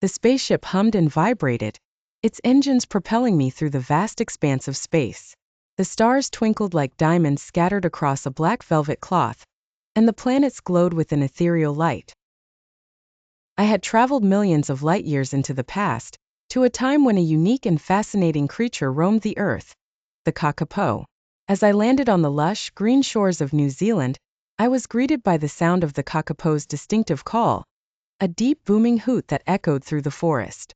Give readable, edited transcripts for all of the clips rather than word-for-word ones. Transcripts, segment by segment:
The spaceship hummed and vibrated, its engines propelling me through the vast expanse of space. The stars twinkled like diamonds scattered across a black velvet cloth, and the planets glowed with an ethereal light. I had traveled millions of light years into the past, to a time when a unique and fascinating creature roamed the earth, the kakapo. As I landed on the lush, green shores of New Zealand, I was greeted by the sound of the kakapo's distinctive call, a deep booming hoot that echoed through the forest.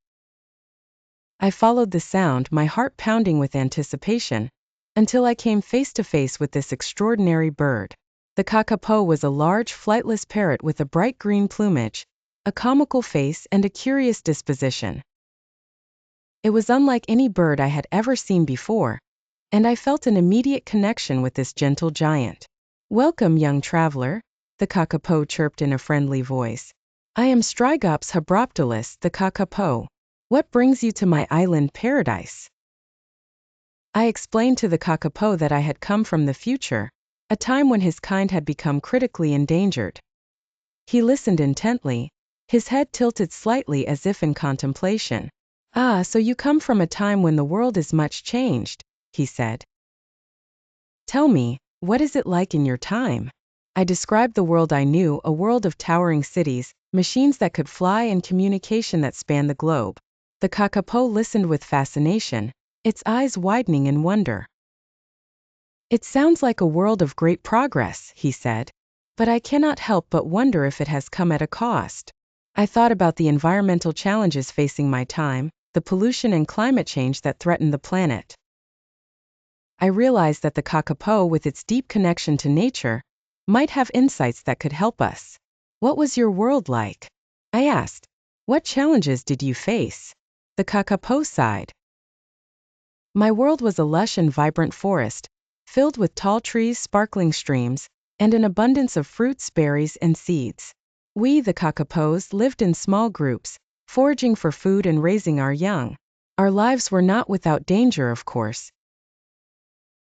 I followed the sound, my heart pounding with anticipation, until I came face to face with this extraordinary bird. The kakapo was a large, flightless parrot with a bright green plumage, a comical face, and a curious disposition. It was unlike any bird I had ever seen before, and I felt an immediate connection with this gentle giant. "Welcome, young traveler," the kakapo chirped in a friendly voice. "I am Strigops habroptilus, the kakapo. What brings you to my island paradise?" I explained to the kakapo that I had come from the future, a time when his kind had become critically endangered. He listened intently, his head tilted slightly as if in contemplation. "Ah, so you come from a time when the world is much changed," he said. "Tell me, what is it like in your time?" I described the world I knew, a world of towering cities, machines that could fly, and communication that spanned the globe. The kakapo listened with fascination, its eyes widening in wonder. "It sounds like a world of great progress," he said, "but I cannot help but wonder if it has come at a cost." I thought about the environmental challenges facing my time, the pollution and climate change that threaten the planet. I realized that the kakapo, with its deep connection to nature, might have insights that could help us. "What was your world like?" I asked. "What challenges did you face?" The kakapo sighed. "My world was a lush and vibrant forest, filled with tall trees, sparkling streams, and an abundance of fruits, berries, and seeds. We, the kakapos, lived in small groups, foraging for food and raising our young. Our lives were not without danger, of course.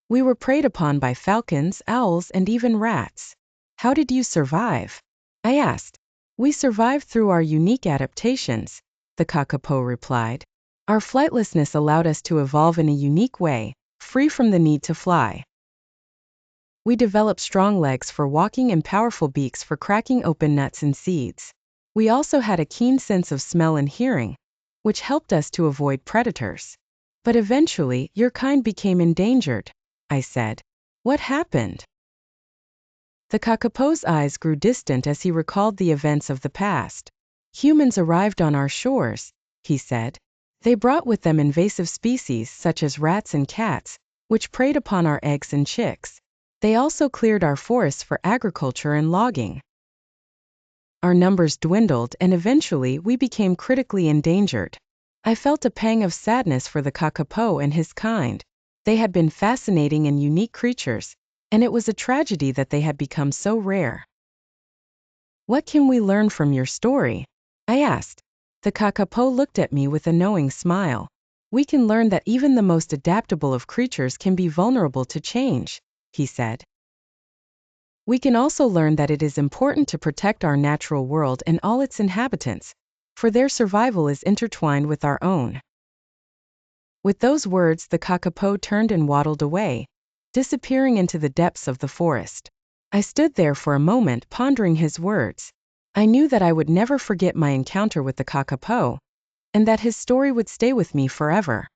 We were preyed upon by falcons, owls, and even rats." "How did you survive?" I asked. "We survived through our unique adaptations," the kakapo replied. "Our flightlessness allowed us to evolve in a unique way, free from the need to fly. We developed strong legs for walking and powerful beaks for cracking open nuts and seeds. We also had a keen sense of smell and hearing, which helped us to avoid predators. But eventually, your kind became endangered," I said. "What happened?" The kakapo's eyes grew distant as he recalled the events of the past. "Humans arrived on our shores," he said. "They brought with them invasive species such as rats and cats, which preyed upon our eggs and chicks. They also cleared our forests for agriculture and logging. Our numbers dwindled, and eventually we became critically endangered." I felt a pang of sadness for the kakapo and his kind. They had been fascinating and unique creatures, and it was a tragedy that they had become so rare. "What can we learn from your story?" I asked. The kakapo looked at me with a knowing smile. "We can learn that even the most adaptable of creatures can be vulnerable to change," he said. "We can also learn that it is important to protect our natural world and all its inhabitants, for their survival is intertwined with our own." With those words, the kakapo turned and waddled away, disappearing into the depths of the forest. I stood there for a moment, pondering his words. I knew that I would never forget my encounter with the kakapo, and that his story would stay with me forever.